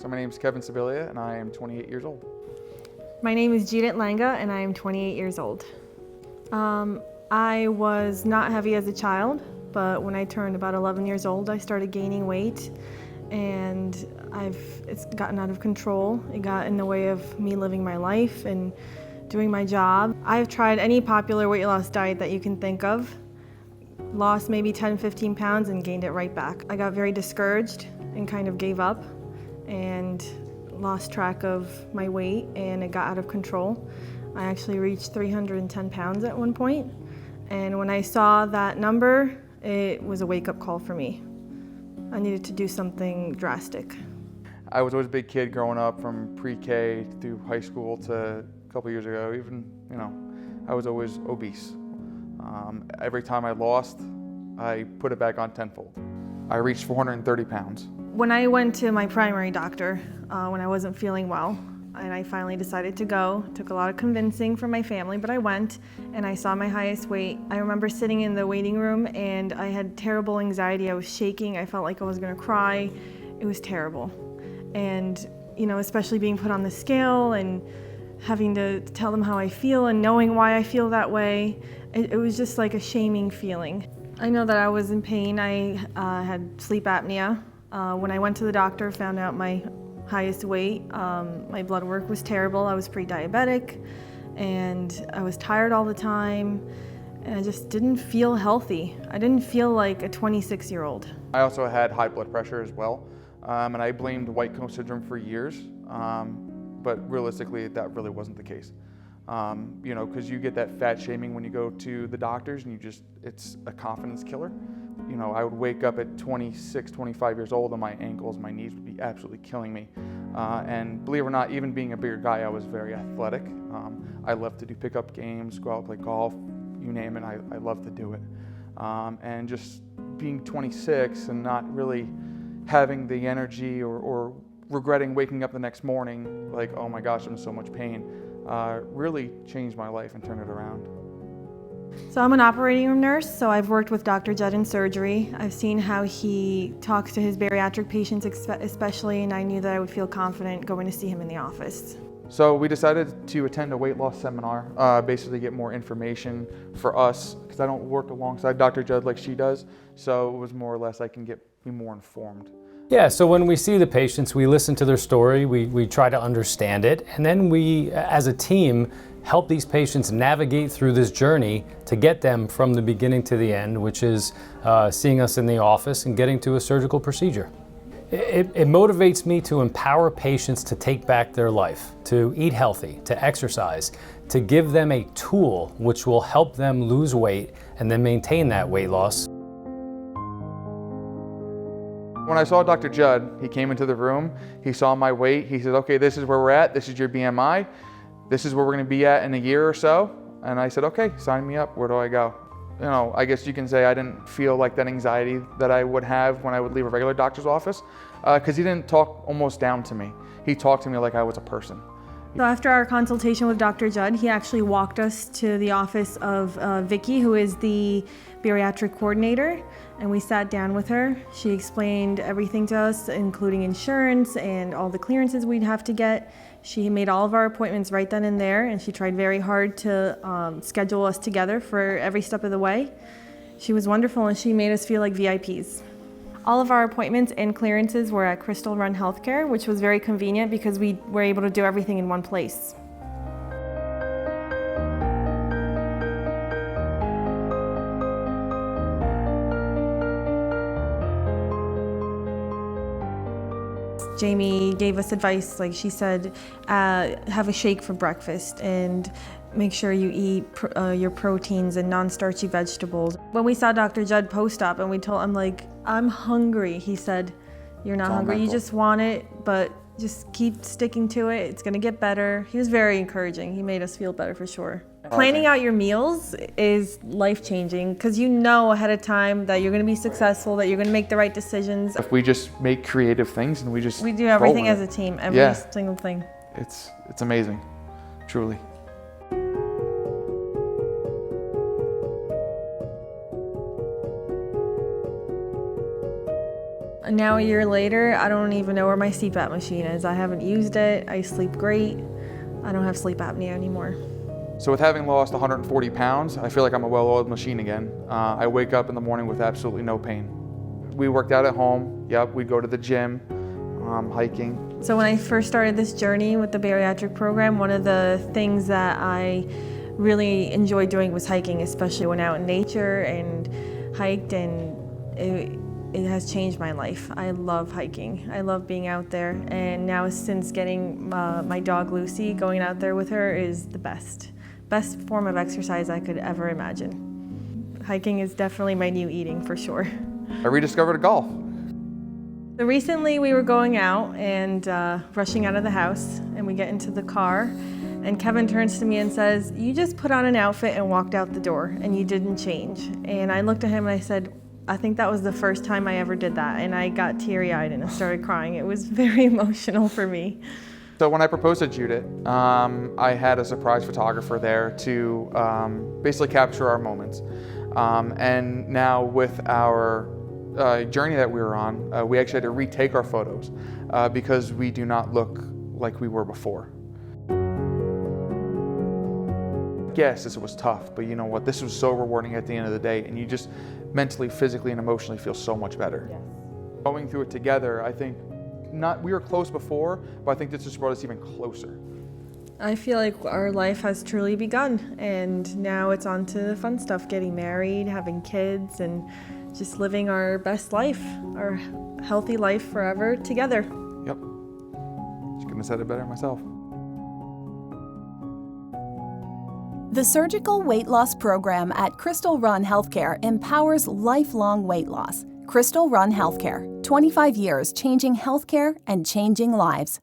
So my name is Kevin Sibilia and I am 28 years old. My name is Judit and I am 28 years old. I was not heavy as a child, but when I turned about 11 years old, I started gaining weight and it's gotten out of control. It got in the way of me living my life and doing my job. I've tried any popular weight loss diet that you can think of, lost maybe 10, 15 pounds and gained it right back. I got very discouraged and kind of gave up and lost track of my weight and it got out of control. I actually reached 310 pounds at one point, and when I saw that number, it was a wake-up call for me. I needed to do something drastic. I was always a big kid growing up, from pre-K through high school to a couple years ago, even, I was always obese. Every time I lost, I put it back on tenfold. I reached 430 pounds. When I went to my primary doctor, when I wasn't feeling well, and I finally decided to go, it took a lot of convincing from my family, but I went and I saw my highest weight. I remember sitting in the waiting room and I had terrible anxiety. I was shaking. I felt like I was gonna cry. It was terrible. And, especially being put on the scale and having to tell them how I feel and knowing why I feel that way, it was just like a shaming feeling. I know that I was in pain. I had sleep apnea. When I went to the doctor, found out my highest weight, my blood work was terrible. I was pre-diabetic and I was tired all the time and I just didn't feel healthy. I didn't feel like a 26-year-old. I also had high blood pressure as well, and I blamed white coat syndrome for years, but realistically that really wasn't the case. Because you get that fat shaming when you go to the doctors and it's a confidence killer. I would wake up at 26, 25 years old and my ankles, my knees would be absolutely killing me. And believe it or not, even being a bigger guy, I was very athletic. I loved to do pickup games, go out, play golf, you name it, I loved to do it. And just being 26 and not really having the energy or regretting waking up the next morning, like, oh my gosh, I'm in so much pain, really changed my life and turned it around. So I'm an operating room nurse, so I've worked with Dr. Judd in surgery. I've seen how he talks to his bariatric patients especially, and I knew that I would feel confident going to see him in the office. So we decided to attend a weight loss seminar, basically get more information for us, because I don't work alongside Dr. Judd like she does, so it was more or less I can be more informed. Yeah, so when we see the patients, we listen to their story, we try to understand it, and then we, as a team, help these patients navigate through this journey to get them from the beginning to the end, which is seeing us in the office and getting to a surgical procedure. It motivates me to empower patients to take back their life, to eat healthy, to exercise, to give them a tool which will help them lose weight and then maintain that weight loss. When I saw Dr. Judd, he came into the room, he saw my weight, he said, okay, this is where we're at, this is your BMI, this is where we're gonna be at in a year or so. And I said, okay, sign me up, where do I go? I guess you can say I didn't feel like that anxiety that I would have when I would leave a regular doctor's office, because he didn't talk almost down to me. He talked to me like I was a person. So after our consultation with Dr. Judd, he actually walked us to the office of Vicky, who is the bariatric coordinator, and we sat down with her. She explained everything to us, including insurance and all the clearances we'd have to get. She made all of our appointments right then and there, and she tried very hard to schedule us together for every step of the way. She was wonderful, and she made us feel like VIPs. All of our appointments and clearances were at Crystal Run Healthcare, which was very convenient because we were able to do everything in one place. Jamie gave us advice, like she said, have a shake for breakfast and make sure you eat your proteins and non-starchy vegetables. When we saw Dr. Judd post-op and we told him, like, I'm hungry, he said, you're not hungry, you just want it, but just keep sticking to it, it's gonna get better. He was very encouraging, he made us feel better for sure. Planning out your meals is life-changing because you know ahead of time that you're going to be successful, that you're going to make the right decisions. If we just make creative things and we do everything as a team, every single thing. It's amazing, truly. Now a year later, I don't even know where my CPAP machine is. I haven't used it. I sleep great. I don't have sleep apnea anymore. So with having lost 140 pounds, I feel like I'm a well-oiled machine again. I wake up in the morning with absolutely no pain. We worked out at home. Yep, we'd go to the gym, hiking. So when I first started this journey with the bariatric program, one of the things that I really enjoyed doing was hiking, especially when out in nature and hiked, and it has changed my life. I love hiking. I love being out there, and now since getting my dog Lucy, going out there with her is the best form of exercise I could ever imagine. Hiking is definitely my new eating for sure. I rediscovered golf. So recently we were going out and rushing out of the house, and we get into the car, and Kevin turns to me and says, "You just put on an outfit and walked out the door and you didn't change." And I looked at him and I said, I think that was the first time I ever did that, and I got teary-eyed and I started crying. It was very emotional for me. So when I proposed to Judit, I had a surprise photographer there to basically capture our moments. And now with our journey that we were on, we actually had to retake our photos because we do not look like we were before. Yes, this was tough, but you know what? This was so rewarding at the end of the day, and you just mentally, physically, and emotionally feel so much better. Yes. Going through it together, I think we were close before, but I think this just brought us even closer. I feel like our life has truly begun, and now it's on to the fun stuff, getting married, having kids, and just living our best life, our healthy life forever together. Yep. Couldn't have said it better myself. The Surgical Weight Loss Program at Crystal Run Healthcare empowers lifelong weight loss. Crystal Run Healthcare, 25 years changing healthcare and changing lives.